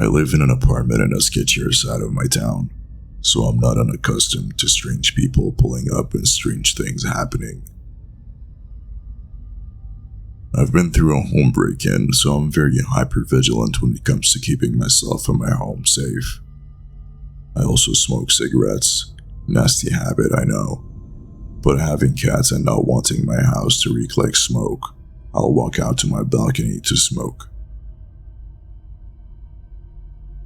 I live in an apartment in a sketchier side of my town, so I'm not unaccustomed to strange people pulling up and strange things happening. I've been through a home break-in, so I'm very hyper-vigilant when it comes to keeping myself and my home safe. I also smoke cigarettes. Nasty habit, I know. But having cats and not wanting my house to reek like smoke, I'll walk out to my balcony to smoke.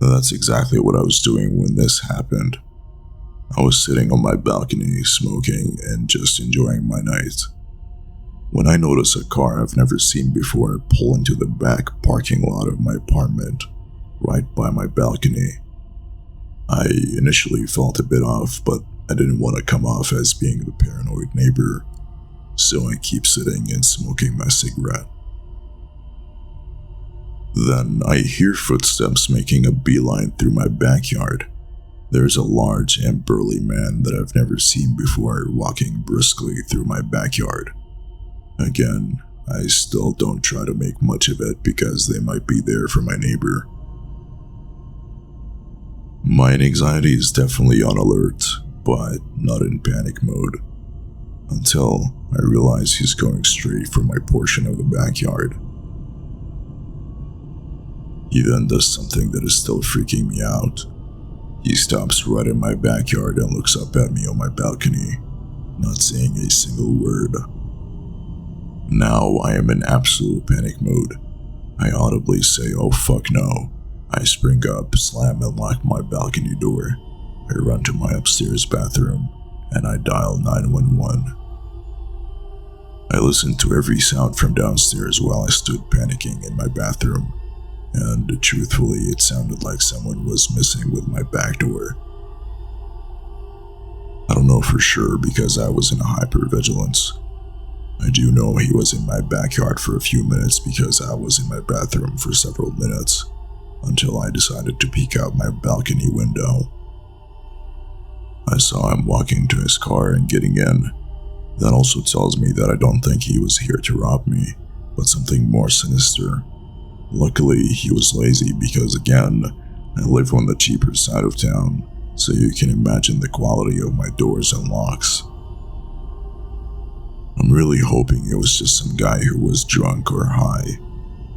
That's exactly what I was doing when this happened. I was sitting on my balcony, smoking, and just enjoying my night, when I noticed a car I've never seen before pull into the back parking lot of my apartment, right by my balcony. I initially felt a bit off, but I didn't want to come off as being the paranoid neighbor, so I keep sitting and smoking my cigarette. Then I hear footsteps making a beeline through my backyard. There's a large and burly man that I've never seen before walking briskly through my backyard. Again, I still don't try to make much of it because they might be there for my neighbor. My anxiety is definitely on alert, but not in panic mode, until I realize he's going straight for my portion of the backyard. He then does something that is still freaking me out. He stops right in my backyard and looks up at me on my balcony, not saying a single word. Now I am in absolute panic mode. I audibly say, "Oh fuck no." I spring up, slam and lock my balcony door. I run to my upstairs bathroom, and I dial 911. I listened to every sound from downstairs while I stood panicking in my bathroom, and truthfully, it sounded like someone was messing with my back door. I don't know for sure because I was in a hypervigilance. I do know he was in my backyard for a few minutes because I was in my bathroom for several minutes, until I decided to peek out my balcony window. I saw him walking to his car and getting in. That also tells me that I don't think he was here to rob me, but something more sinister. Luckily, he was lazy because, again, I live on the cheaper side of town, so you can imagine the quality of my doors and locks. I'm really hoping it was just some guy who was drunk or high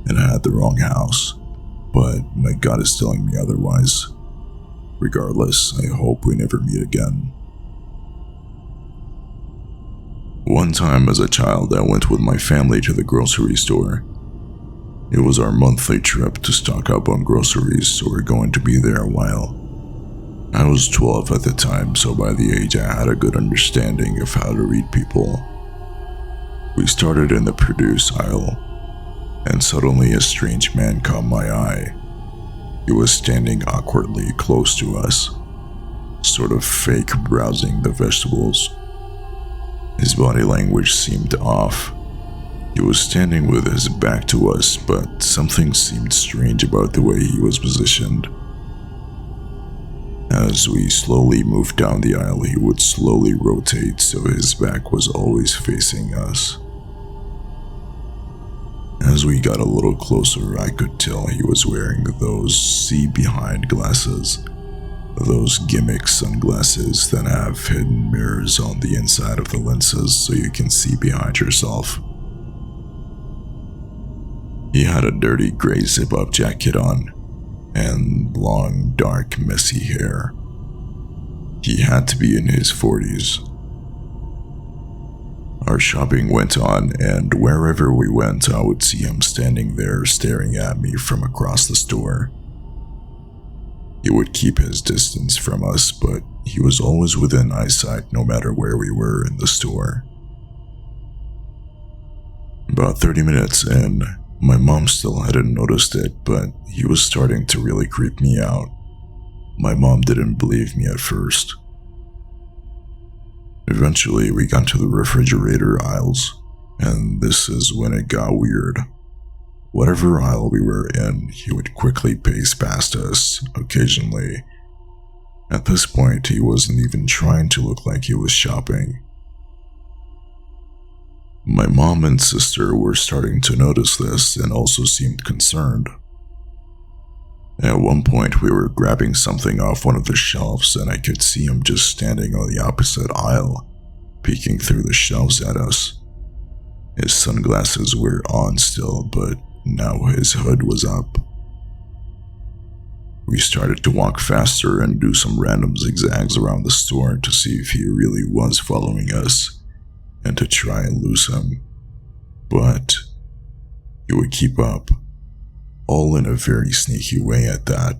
and had the wrong house, but my gut is telling me otherwise. Regardless, I hope we never meet again. One time as a child, I went with my family to the grocery store. It was our monthly trip to stock up on groceries, so we're going to be there a while. I was 12 at the time, so by the age I had a good understanding of how to read people. We started in the produce aisle, and suddenly a strange man caught my eye. He was standing awkwardly close to us, sort of fake browsing the vegetables. His body language seemed off. He was standing with his back to us, but something seemed strange about the way he was positioned. As we slowly moved down the aisle, he would slowly rotate so his back was always facing us. As we got a little closer, I could tell he was wearing those see-behind glasses. Those gimmick sunglasses that have hidden mirrors on the inside of the lenses so you can see behind yourself. He had a dirty gray zip-up jacket on, and long, dark, messy hair. He had to be in his 40s. Our shopping went on, and wherever we went, I would see him standing there staring at me from across the store. He would keep his distance from us, but he was always within eyesight no matter where we were in the store. About 30 minutes in, my mom still hadn't noticed it, but he was starting to really creep me out. My mom didn't believe me at first. Eventually, we got to the refrigerator aisles, and this is when it got weird. Whatever aisle we were in, he would quickly pace past us, occasionally. At this point, he wasn't even trying to look like he was shopping. My mom and sister were starting to notice this and also seemed concerned. At one point, we were grabbing something off one of the shelves, and I could see him just standing on the opposite aisle, peeking through the shelves at us. His sunglasses were on still, but now his hood was up. We started to walk faster and do some random zigzags around the store to see if he really was following us, and to try and lose him. But he would keep up, all in a very sneaky way at that.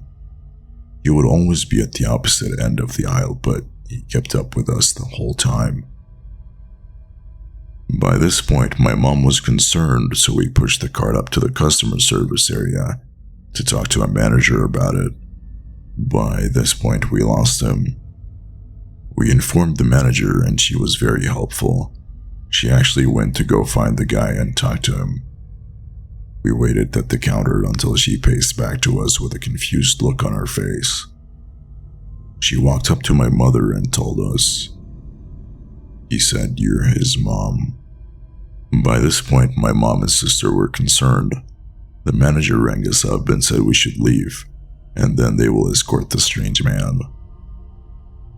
He would always be at the opposite end of the aisle, but he kept up with us the whole time. By this point, my mom was concerned, so we pushed the cart up to the customer service area to talk to a manager about it. By this point, we lost him. We informed the manager, and she was very helpful. She actually went to go find the guy and talk to him. We waited at the counter until she paced back to us with a confused look on her face. She walked up to my mother and told us, "He said you're his mom." By this point, my mom and sister were concerned. The manager rang us up and said we should leave, and then they will escort the strange man.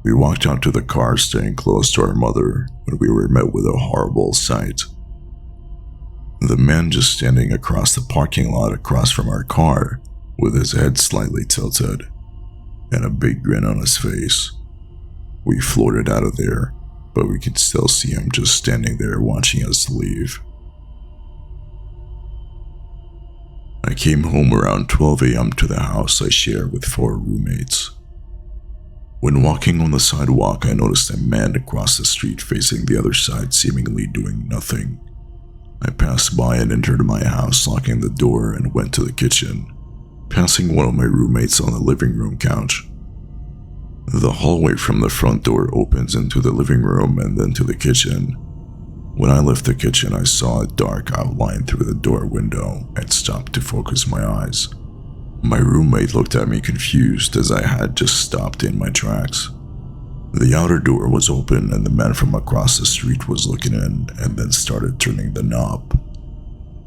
We walked out to the car, staying close to our mother, when we were met with a horrible sight. The man just standing across the parking lot across from our car, with his head slightly tilted, and a big grin on his face. We floated out of there, but we could still see him just standing there watching us leave. I came home around 12 a.m. to the house I share with 4 roommates. When walking on the sidewalk, I noticed a man across the street facing the other side, seemingly doing nothing. I passed by and entered my house, locking the door, and went to the kitchen, passing one of my roommates on the living room couch. The hallway from the front door opens into the living room and then to the kitchen. When I left the kitchen, I saw a dark outline through the door window and stopped to focus my eyes. My roommate looked at me confused as I had just stopped in my tracks. The outer door was open and the man from across the street was looking in and then started turning the knob.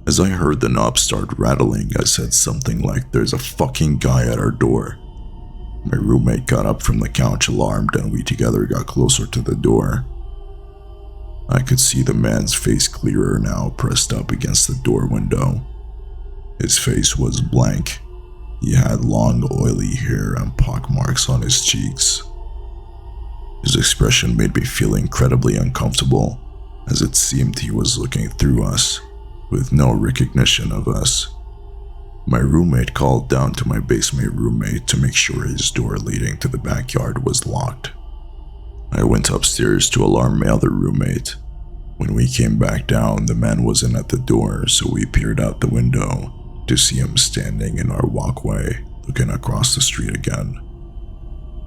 As I heard the knob start rattling, I said something like, "There's a fucking guy at our door." My roommate got up from the couch alarmed, and we together got closer to the door. I could see the man's face clearer now, pressed up against the door window. His face was blank. He had long, oily hair and pockmarks on his cheeks. His expression made me feel incredibly uncomfortable, as it seemed he was looking through us, with no recognition of us. My roommate called down to my basement roommate to make sure his door leading to the backyard was locked. I went upstairs to alarm my other roommate. When we came back down, the man wasn't at the door, so we peered out the window to see him standing in our walkway, looking across the street again.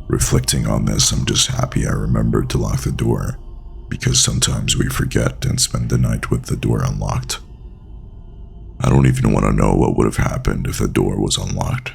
Reflecting on this, I'm just happy I remembered to lock the door, because sometimes we forget and spend the night with the door unlocked. I don't even want to know what would have happened if the door was unlocked.